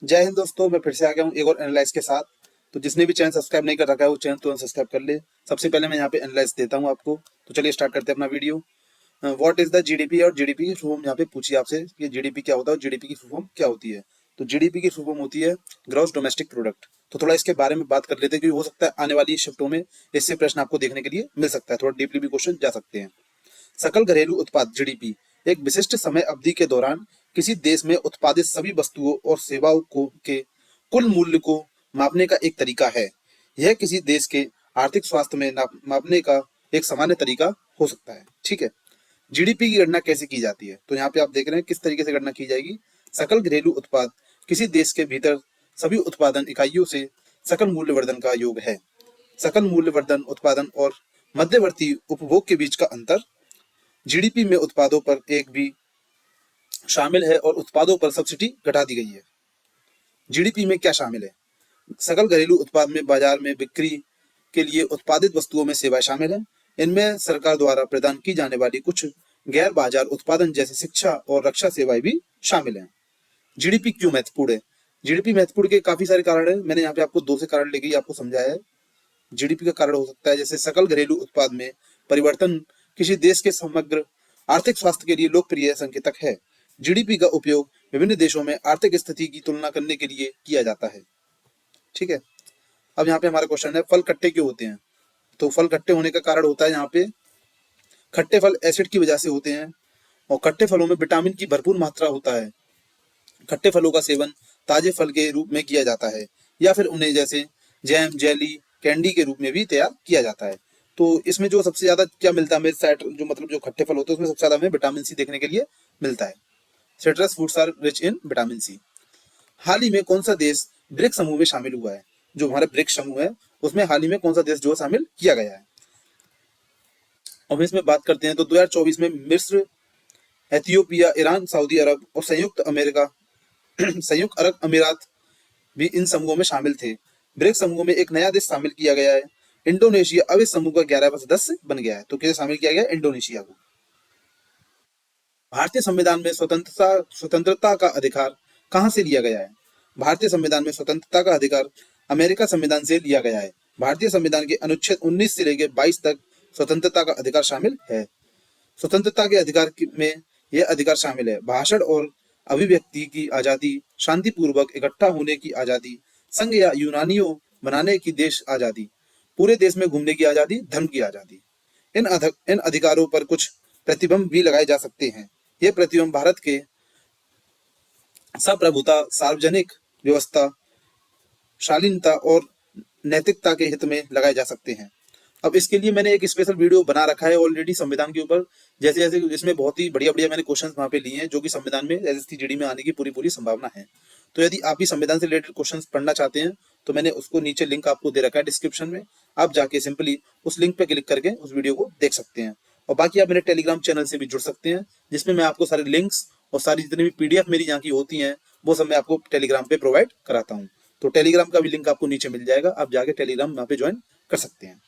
जय हिंद दोस्तों, मैं फिर से आ गया हूँ एक और एनालाइज के साथ। तो जिसने भी चैनल सब्सक्राइब नहीं कर रखा है वो चैनल तुरंत सब्सक्राइब कर ले। सबसे पहले मैं यहाँ पे एनालाइज देता हूँ आपको। तो चलिए स्टार्ट करते हैं अपना video. What is the GDP और जीडीपी की फुल फॉर्म यहाँ पे पूछिए आपसे कि जीडीपी क्या होता है और जीडीपी की फुल फॉर्म क्या होती है। तो जीडीपी की फुल फॉर्म होती है ग्रॉस डोमेस्टिक प्रोडक्ट। तो थोड़ा इसके बारे में बात कर लेते हैं क्योंकि हो सकता है आने वाली शिफ्टों में इससे प्रश्न आपको देखने के लिए मिल सकता है, थोड़ा डीपली भी क्वेश्चन जा सकते हैं। सकल घरेलू उत्पाद जीडीपी एक विशिष्ट समय अवधि के दौरान किसी देश में उत्पादित सभी वस्तुओं और सेवाओं को के कुल मूल्य को मापने का एक तरीका है। यह किसी देश के आर्थिक स्वास्थ्य में मापने का एक सामान्य तरीका हो सकता है। ठीक है। जीडीपी की गणना कैसे की जाती है? तो यहाँ पे आप देख रहे हैं किस तरीके से गणना की जाएगी। सकल घरेलू उत्पाद किसी देश के भीतर सभी उत्पादन इकाइयों से सकल मूल्य वर्धन का योग है। सकल मूल्य वर्धन उत्पादन और मध्यवर्ती उपभोग के बीच का अंतर। जीडीपी में उत्पादों पर एक भी शामिल है और उत्पादों पर सब्सिडी घटा दी गई है। जीडीपी में क्या शामिल है? सकल घरेलू उत्पाद में बाजार में बिक्री के लिए उत्पादित वस्तुओं में सेवाएं शामिल हैं। इनमें सरकार द्वारा प्रदान की जाने वाली कुछ गैर बाजार उत्पादन जैसे शिक्षा और रक्षा सेवाएं भी शामिल हैं। जीडीपी क्यों महत्वपूर्ण है? जीडीपी महत्वपूर्ण के काफी सारे कारण है। मैंने यहाँ पे आपको 2 से कारण लेके आपको समझाया है। जीडीपी का कारण हो सकता है जैसे सकल घरेलू उत्पाद में परिवर्तन किसी देश के समग्र आर्थिक स्वास्थ्य के लिए लोकप्रिय संकेतक है। जीडीपी का उपयोग विभिन्न देशों में आर्थिक स्थिति की तुलना करने के लिए किया जाता है। ठीक है। अब यहाँ पे हमारा क्वेश्चन है, फल खट्टे क्यों होते हैं? तो फल खट्टे होने का कारण होता है यहाँ पे खट्टे फल एसिड की वजह से होते हैं और खट्टे फलों में विटामिन की भरपूर मात्रा होता है। खट्टे फलों का सेवन ताजे फल के रूप में किया जाता है या फिर उन्हें जैसे जैम, जेली, कैंडी के रूप में भी तैयार किया जाता है। तो इसमें जो सबसे ज्यादा क्या मिलता है हमें, जो मतलब जो खट्टे फल होते हैं उसमें सबसे ज्यादा हमें विटामिन सी देखने के लिए मिलता है। Citrus fruits are rich in vitamin C. हाल ही में कौन सा देश ब्रिक्स समूह में शामिल हुआ है? जो हमारे ब्रिक्स समूह है उसमें हाल ही में कौन सा देश जो शामिल किया गया है? और इसमें बात करते हैं तो 2024 में मिस्र, एथियोपिया, ईरान, सऊदी अरब और संयुक्त अरब अमीरात भी इन समूहों में शामिल थे। ब्रिक्स समूह में एक नया देश शामिल किया गया है, इंडोनेशिया। अब इस समूह का 11वां सदस्य बन गया है। तो किसे शामिल किया गया? इंडोनेशिया को। भारतीय संविधान में स्वतंत्रता का अधिकार कहाँ से लिया गया है? भारतीय संविधान में स्वतंत्रता का अधिकार अमेरिका संविधान से लिया गया है। भारतीय संविधान के अनुच्छेद 19 से लेकर 22 तक स्वतंत्रता का अधिकार शामिल है। स्वतंत्रता के अधिकार में यह अधिकार शामिल है भाषण और अभिव्यक्ति की आजादी, शांतिपूर्वक इकट्ठा होने की आजादी, संघ या यूनियनों बनाने की देश आजादी, पूरे देश में घूमने की आजादी, धर्म की आजादी। इन अधिकारों पर कुछ प्रतिबंध भी लगाए जा सकते हैं। ये प्रतिबंध भारत के संप्रभुता, सार्वजनिक व्यवस्था, शालीनता और नैतिकता के हित में लगाए जा सकते हैं। अब इसके लिए मैंने एक स्पेशल वीडियो बना रखा है ऑलरेडी संविधान के ऊपर, जैसे जैसे इसमें बहुत ही बढ़िया बढ़िया मैंने क्वेश्चंस वहां पे लिए हैं जो कि संविधान में एसएसटी जीडी में आने की पूरी पूरी संभावना है। तो यदि आप भी संविधान से रिलेटेड क्वेश्चंस पढ़ना चाहते हैं तो मैंने उसको नीचे लिंक आपको दे रखा है डिस्क्रिप्शन में। आप जाके सिंपली उस लिंक पे क्लिक करके उस वीडियो को देख सकते हैं। और बाकी आप मेरे टेलीग्राम चैनल से भी जुड़ सकते हैं जिसमें मैं आपको सारे लिंक्स और सारी जितनी भी पीडीएफ मेरी यहाँ की होती हैं वो सब मैं आपको टेलीग्राम पे प्रोवाइड कराता हूँ। तो टेलीग्राम का भी लिंक आपको नीचे मिल जाएगा, आप जाके टेलीग्राम वहाँ पे ज्वाइन कर सकते हैं।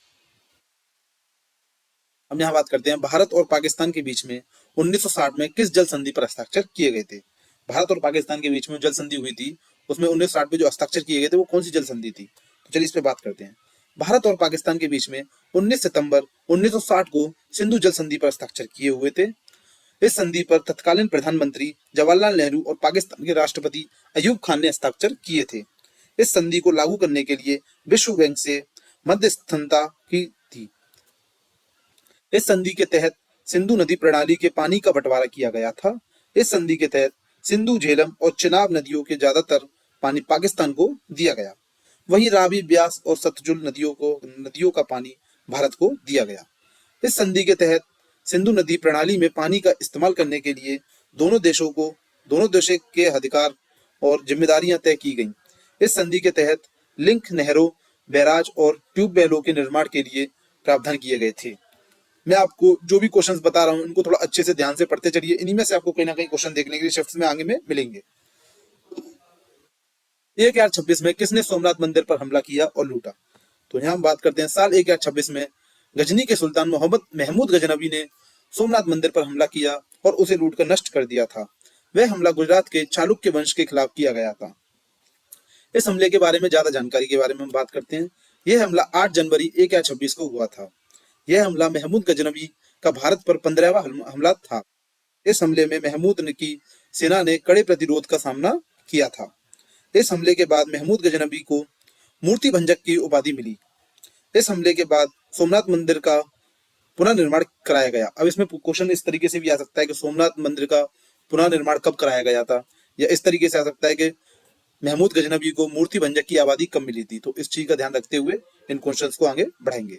हम यहाँ बात करते हैं भारत और पाकिस्तान के बीच में 1960 में किस जल संधि पर हस्ताक्षर किए गए थे? भारत और पाकिस्तान के बीच में जल संधि हुई थी उसमें 1960 में जो हस्ताक्षर किए गए थे वो कौन सी जल संधि थी? तो चलिए इस पे बात करते हैं। भारत और पाकिस्तान के बीच में 19 सितंबर 1960 को सिंधु जल संधि पर हस्ताक्षर किए हुए थे। इस संधि पर तत्कालीन प्रधानमंत्री जवाहरलाल नेहरू और पाकिस्तान के राष्ट्रपति अयूब खान ने हस्ताक्षर किए थे। इस संधि को लागू करने के लिए विश्व बैंक से मध्यस्थता की थी। इस संधि के तहत सिंधु नदी प्रणाली के पानी का बंटवारा किया गया था। इस संधि के तहत सिंधु, झेलम और चिनाब नदियों के ज्यादातर पानी पाकिस्तान को दिया गया। वहीं रावी, ब्यास और सतलुज नदियों का पानी भारत को दिया गया। इस संधि के तहत सिंधु नदी प्रणाली में पानी का इस्तेमाल करने के लिए दोनों देशों के अधिकार और जिम्मेदारियां तय की गईं। इस संधि के तहत लिंक नहरों, बैराज और ट्यूबवेलों के निर्माण के लिए प्रावधान किए गए थे। मैं आपको जो भी क्वेश्चंस बता रहा हूँ इनको थोड़ा अच्छे से ध्यान से पढ़ते चलिए, इन्हीं में से आपको कहीं ना कहीं क्वेश्चन देखने के लिए शिफ्ट में आगे में मिलेंगे। 1026 में किसने सोमनाथ मंदिर पर हमला किया और लूटा? तो यहाँ हम बात करते हैं साल 1026 में गजनी के सुल्तान मोहम्मद महमूद गजनवी ने सोमनाथ मंदिर पर हमला किया और उसे लूटकर नष्ट कर दिया था। वह हमला गुजरात के चालुक्य वंश के खिलाफ किया गया था। इस हमले के बारे में ज्यादा जानकारी के बारे में हम बात करते हैं। यह हमला 8 जनवरी 1926 को हुआ था। यह हमला महमूद गजनवी का भारत पर 15वां हमला था। इस हमले में महमूद की सेना ने कड़े प्रतिरोध का सामना किया था। इस हमले के बाद महमूद गजनवी को मूर्ति भंजक की उपाधि मिली। इस हमले के बाद सोमनाथ मंदिर का पुनर्निर्माण कराया गया। अब इसमें क्वेश्चन इस तरीके से भी आ सकता है कि सोमनाथ मंदिर का पुनर्निर्माण कब कराया गया था, या इस तरीके से आ सकता है कि महमूद गजनवी को मूर्ति भंजक की आबादी कब मिली थी। तो इस चीज का ध्यान रखते हुए इन क्वेश्चंस को आगे बढ़ाएंगे।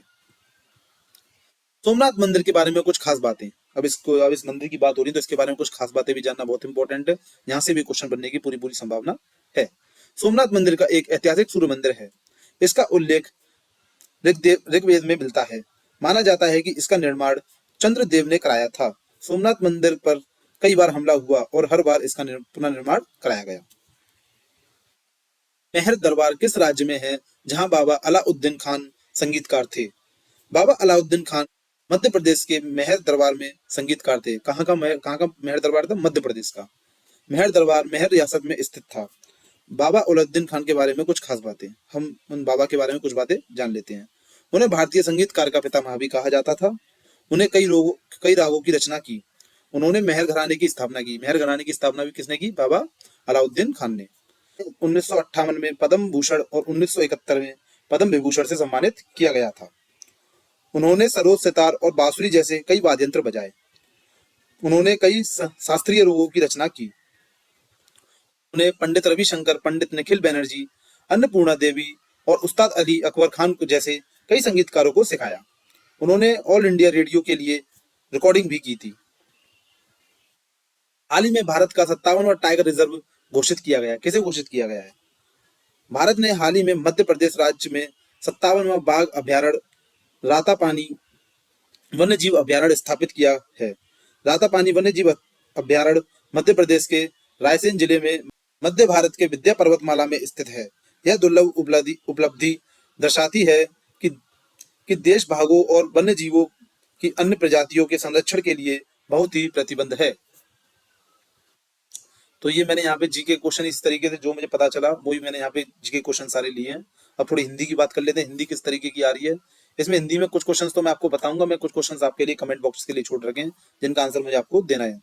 सोमनाथ मंदिर के बारे में कुछ खास बातें। अब इस मंदिर की बात हो रही है तो इसके बारे में कुछ खास बातें भी जानना बहुत इंपॉर्टेंट है। यहाँ से भी क्वेश्चन बनने की पूरी पूरी संभावना है। सोमनाथ मंदिर का एक ऐतिहासिक सूर्य मंदिर है। इसका उल्लेख ऋग्वेद में मिलता है। माना जाता है कि इसका निर्माण चंद्रदेव ने कराया था। सोमनाथ मंदिर पर कई बार हमला हुआ और हर बार इसका पुनर्निर्माण कराया गया। मेहर दरबार किस राज्य में है जहां बाबा अलाउद्दीन खान संगीतकार थे? बाबा अलाउद्दीन खान मध्य प्रदेश के मेहर दरबार में संगीतकार थे। कहाँ का मेहर दरबार था? मध्य प्रदेश का। मेहर दरबार मेहर रियासत में स्थित था। बाबा अलाउद्दीन खान के बारे में कुछ खास बातें। हम उन बाबा के बारे में कुछ बातें जान लेते हैं। उन्हें भारतीय संगीतकार का पितामह भी कहा जाता था। उन्हें कई रागों की रचना की। उन्होंने मेहर घराने की स्थापना की। मेहर घराने की स्थापना भी किसने की? बाबा अलाउद्दीन खान ने। 1958 में पद्म भूषण और 1971 में पद्म विभूषण से सम्मानित किया गया था। उन्होंने सरोद, सितार और बांसुरी जैसे कई वाद्य यंत्र बजाए। उन्होंने कई शास्त्रीय रागों की रचना की। उन्हें पंडित रविशंकर, पंडित निखिल बैनर्जी, अन्नपूर्णा देवी और उस्ताद अली अकबर खान जैसे कई संगीतकारों को सिखाया। उन्होंने ऑल इंडिया रेडियो के लिए रिकॉर्डिंग भी की थी। हाल ही में भारत का 57वां टाइगर रिजर्व घोषित किया गया। किसे घोषित किया गया है? भारत ने हाल ही में मध्य प्रदेश राज्य में 57वां बाघ अभ्यारण्य रातापानी वन्य जीव अभ्यारण्य स्थापित किया है। रातापानी वन्य जीव अभ्यारण्य मध्य प्रदेश के रायसेन जिले में मध्य भारत के विंध्य पर्वतमाला में स्थित है। यह दुर्लभ उपलब्धि दर्शाती है कि देश भागों और वन्य जीवों की अन्य प्रजातियों के संरक्षण के लिए बहुत ही प्रतिबद्ध है। तो ये मैंने यहाँ पे जीके क्वेश्चन इस तरीके से जो मुझे पता चला वही मैंने यहाँ पे जीके क्वेश्चन सारे लिए हैं। अब थोड़ी हिंदी की बात कर लेते हैं। हिंदी किस तरीके की आ रही है? इसमें हिंदी में कुछ क्वेश्चंस तो मैं आपको बताऊंगा। मैं कुछ क्वेश्चंस आपके लिए कमेंट बॉक्स के लिए छोड़ रखे हैं जिनका आंसर मुझे आपको देना है।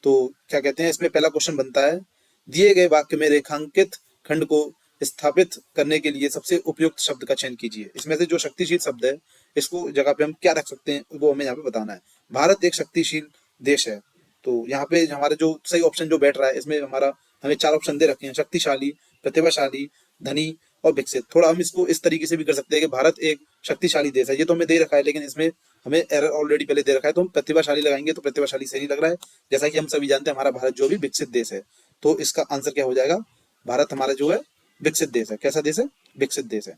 तो क्या कहते हैं, इसमें पहला क्वेश्चन बनता है, दिए गए वाक्य में रेखांकित खंड को स्थापित करने के लिए सबसे उपयुक्त शब्द का चयन कीजिए। इसमें से जो शक्तिशील शब्द है इसको जगह पे हम क्या रख सकते हैं वो हमें यहाँ पे बताना है। भारत एक शक्तिशील देश है। तो यहाँ पे हमारा जो सही ऑप्शन जो बैठ रहा है इसमें हमें 4 ऑप्शन दे रखे हैं, शक्तिशाली, प्रतिभाशाली, धनी और विकसित। थोड़ा हम इसको इस तरीके से भी कर सकते हैं कि भारत एक शक्तिशाली देश है, ये तो हमें दे रखा है, लेकिन इसमें हमें एरर ऑलरेडी पहले दे रखा है, तो हम प्रतिभाशाली लगाएंगे तो प्रतिभाशाली सही नहीं लग रहा है। जैसा कि हम सभी जानते हैं हमारा भारत जो भी विकसित देश है, तो इसका आंसर क्या हो जाएगा? भारत हमारा जो है विकसित देश है। कैसा देश है? विकसित देश है।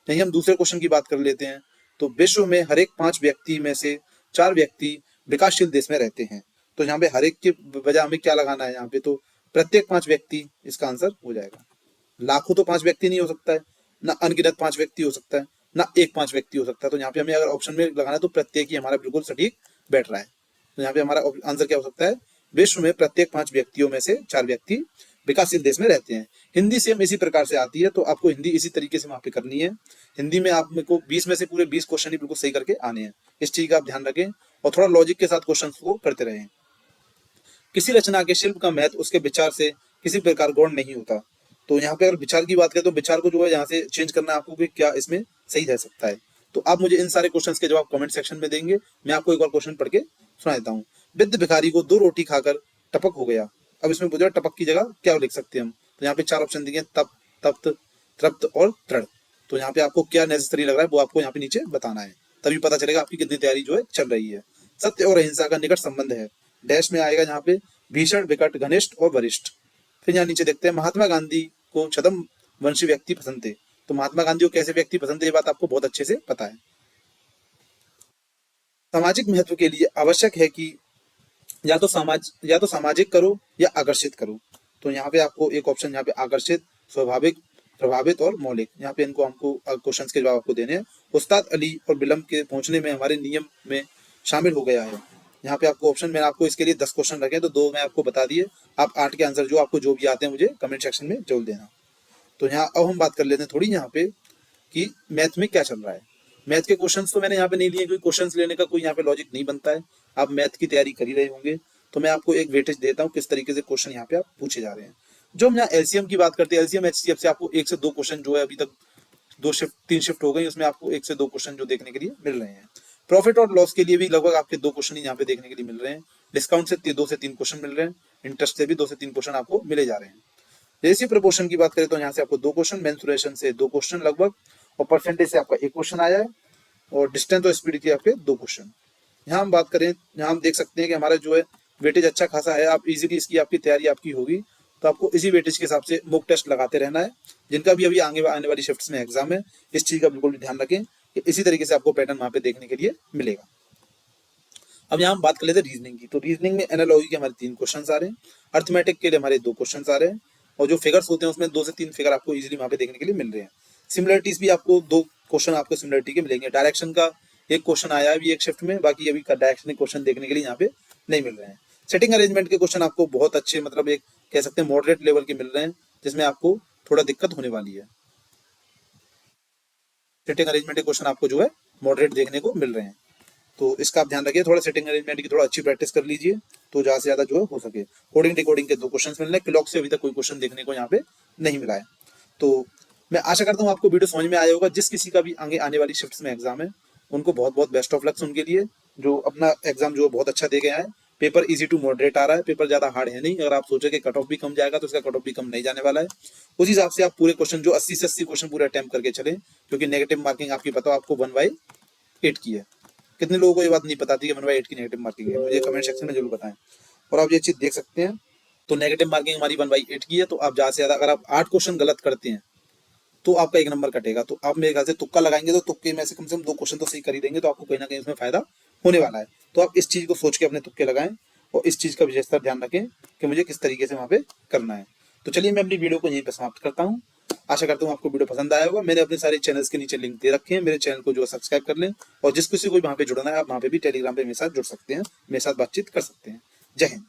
यही हम दूसरे क्वेश्चन की बात कर लेते हैं। तो विश्व में हर एक 5 व्यक्ति में से 4 व्यक्ति विकासशील देश में रहते हैं। तो यहाँ पे हर एक की वजह हमें क्या लगाना है? यहाँ पे तो प्रत्येक 5 व्यक्ति इसका आंसर हो जाएगा। लाखों तो 5 व्यक्ति नहीं हो सकता है, ना अनगिनत 5 व्यक्ति हो सकता है, ना एक 5 व्यक्ति हो सकता है। तो यहाँ पे हमें अगर ऑप्शन में लगाना है तो प्रत्येक ही हमारा बिल्कुल सटीक बैठ रहा है। तो यहाँ पे हमारा आंसर क्या हो सकता है? विश्व में प्रत्येक 5 व्यक्तियों में से 4 व्यक्ति विकासशील देश में रहते हैं। हिंदी सेम इसी प्रकार से आती है, तो आपको हिंदी इसी तरीके से वहां पे करनी है। हिंदी में आप मेरे को 20 में से पूरे 20 क्वेश्चन ही बिल्कुल सही करके आने हैं। इस चीज का आप ध्यान रखें और थोड़ा लॉजिक के साथ क्वेश्चन को करते रहें। किसी रचना के शिल्प का महत्व उसके विचार से किसी प्रकार गौण नहीं होता। तो यहाँ पे अगर विचार की बात करें तो विचार को जो है यहाँ से चेंज करना है आपको कि क्या इसमें सही रह सकता है। तो आप मुझे इन सारे क्वेश्चंस के जवाब कमेंट सेक्शन में देंगे। मैं आपको एक और क्वेश्चन पढ़ के सुना देता हूँ। विद्ध भिखारी को 2 रोटी खाकर टपक हो गया। अब इसमें पूछा टपक की जगह क्या लिख सकते हैं हम? तो यहाँ पे 4 ऑप्शन दिए, तप, तप्त, तृप्त और तृण। तो यहाँ पे आपको क्या नेसेसरी लग रहा है वो आपको यहाँ पे नीचे बताना है, तभी पता चलेगा आपकी कितनी तैयारी जो है चल रही है। सत्य और अहिंसा का निकट संबंध है। डैश में आएगा यहाँ पे भीषण, विकट, घनिष्ठ और वरिष्ठ। फिर यहाँ नीचे देखते हैं महात्मा गांधी को छद्म वंशी व्यक्ति पसंद थे। तो महात्मा गांधी को कैसे व्यक्ति पसंद थे ये बात आपको बहुत अच्छे से पता है। सामाजिक महत्व के लिए आवश्यक है कि या तो सामाजिक करो या आकर्षित करो। तो यहाँ पे आपको एक ऑप्शन यहाँ पे आकर्षित, स्वाभाविक, प्रभावित और मौलिक, यहाँ पे इनको हमको क्वेश्चंस के जवाब आपको देने हैं। उस्ताद अली और विलंब के पहुंचने में हमारे नियम में शामिल हो गया है। यहाँ पे आपको ऑप्शन, मैंने आपको इसके लिए 10 क्वेश्चन रखे तो 2 मैं आपको बता दिए। आप 8 के आंसर जो आपको जो भी आते हैं मुझे कमेंट सेक्शन में जरूर देना। तो यहाँ अब हम बात कर लेते हैं थोड़ी यहाँ पे कि मैथ में क्या चल रहा है। मैथ के क्वेश्चंस तो मैंने यहाँ पे नहीं लिए, क्योंकि क्वेश्चंस लेने का कोई यहाँ पे लॉजिक नहीं बनता है। आप मैथ की तैयारी कर ही रहे होंगे, तो मैं आपको एक वेटेज देता हूँ किस तरीके से क्वेश्चन यहाँ पे आप पूछे जा रहे हैं। जो हम यहाँ एलसीएम की बात करते हैं, एलसीएम एचसीएफ से आपको 1 से 2 क्वेश्चन जो है अभी तक 3 शिफ्ट हो गई, उसमें आपको 1 से 2 क्वेश्चन जो देखने के लिए मिल रहे हैं। प्रॉफिट और लॉस के लिए भी लगभग आपके 2 क्वेश्चन ही यहाँ पे देखने के लिए मिल रहे हैं। डिस्काउंट से 2 से 3 क्वेश्चन मिल रहे हैं, इंटरेस्ट से भी 2 से 3 क्वेश्चन आपको मिले जा रहे हैं। रेशियो प्रपोर्शन की बात करें तो यहाँ से आपको 2 क्वेश्चन, मेंसुरेशन से 2 क्वेश्चन लगभग, और परसेंटेज से आपका 1 क्वेश्चन आया है, और डिस्टेंस और स्पीड के आपके 2 क्वेश्चन। यहाँ हम बात करें, यहाँ हम देख सकते हैं कि हमारा जो है वेटेज अच्छा खासा है। आप इजीली इसकी आपकी तैयारी आपकी होगी, तो आपको इसी वेटेज के हिसाब से मॉक टेस्ट लगाते रहना है। जिनका भी अभी आगे आने वाली शिफ्ट्स में एग्जाम है, इस चीज का बिल्कुल भी ध्यान रखें कि इसी तरीके से आपको पैटर्न वहां पे देखने के लिए मिलेगा। अब यहाँ हम बात कर लेते हैं रीजनिंग की। तो रीजनिंग में एनालॉजी के हमारे 3 क्वेश्चन आ रहे हैं, अर्थमेटिक के लिए हमारे 2 क्वेश्चन आ रहे हैं, और जो फिगर्स होते हैं उसमें 2 से 3 फिगर आपको इजीली वहां पे देखने के लिए मिल रहे हैं। सिमिलरिटीज भी आपको 2 क्वेश्चन आपको सिमिलरिटी के मिलेंगे। डायरेक्शन का 1 क्वेश्चन आया है अभी एक शिफ्ट में, बाकी अभी डायरेक्शन क्वेश्चन देखने के लिए यहाँ पे नहीं मिल रहे हैं। सेटिंग अरेंजमेंट के क्वेश्चन आपको बहुत अच्छे, मतलब एक कह सकते हैं मॉडरेट लेवल के मिल रहे हैं, जिसमें आपको थोड़ा दिक्कत होने वाली है। सेटिंग अरेंजमेंट के क्वेश्चन आपको जो है मॉडरेट देखने को मिल रहे हैं, तो इसका आप ध्यान रखिए। थोड़ा सेटिंग अरेंजमेंट की थोड़ा अच्छी प्रैक्टिस कर लीजिए, तो ज्यादा से ज्यादा जो है हो सके। कोडिंग डिकोडिंग के 2 क्वेश्चन मिल रहे हैं, क्लॉक से अभी तक कोई क्वेश्चन देखने को यहाँ पे नहीं मिला है। तो मैं आशा करता हूँ आपको वीडियो समझ में आया होगा। जिस किसी का भी आगे आने वाली शिफ्ट्स में एग्जाम है, उनको बहुत बहुत बेस्ट ऑफ लक्स उनके लिए, जो अपना एग्जाम जो बहुत अच्छा दे के आए। पेपर इजी टू मॉडरेट आ रहा है, पेपर ज्यादा हार्ड है नहीं। अगर आप सोचे कि कट ऑफ भी कम जाएगा, तो इसका कट ऑफ भी कम नहीं जाने वाला है। उस हिसाब से आप पूरे क्वेश्चन जो 80 से 80 क्वेश्चन पूरे अटेम्प्ट करके चले, क्योंकि नेगेटिव मार्किंग आपकी पता आपको 1/8 की है। कितने लोगों को ये बात नहीं पता थी कि 1/8 की नेगेटिव मार्किंग है, मुझे कमेंट सेक्शन में जरूर बताएं। और आप ये चीज देख सकते हैं, तो नेगेटिव मार्किंग हमारी 1/8 की है। तो आप ज्यादा से ज्यादा अगर आप 8 क्वेश्चन गलत करते हैं, तो आपका 1 नंबर कटेगा। तो आप मेरे ख्याल से तुक्का लगाएंगे, तो तुक्के में से कम 2 क्वेश्चन तो सही कर ही देंगे, तो आपको कहीं ना कहीं उसमें फायदा होने वाला है। तो आप इस चीज को सोच के अपने तुक्के लगाएं, और इस चीज का विशेषकर ध्यान रखें कि मुझे किस तरीके से वहां पे करना है। तो चलिए मैं अपनी वीडियो को यहीं पर समाप्त करता हूँ। आशा करता हूँ आपको वीडियो पसंद आया होगा। मैंने अपने सारे चैनल्स के नीचे लिंक दे रखे हैं, मेरे चैनल को जो सब्सक्राइब कर लें, और जिस किसी को वहां पे जुड़ना है, आप वहां पे भी टेलीग्राम पे मेरे साथ जुड़ सकते हैं, मेरे साथ बातचीत कर सकते हैं। जय हिंद।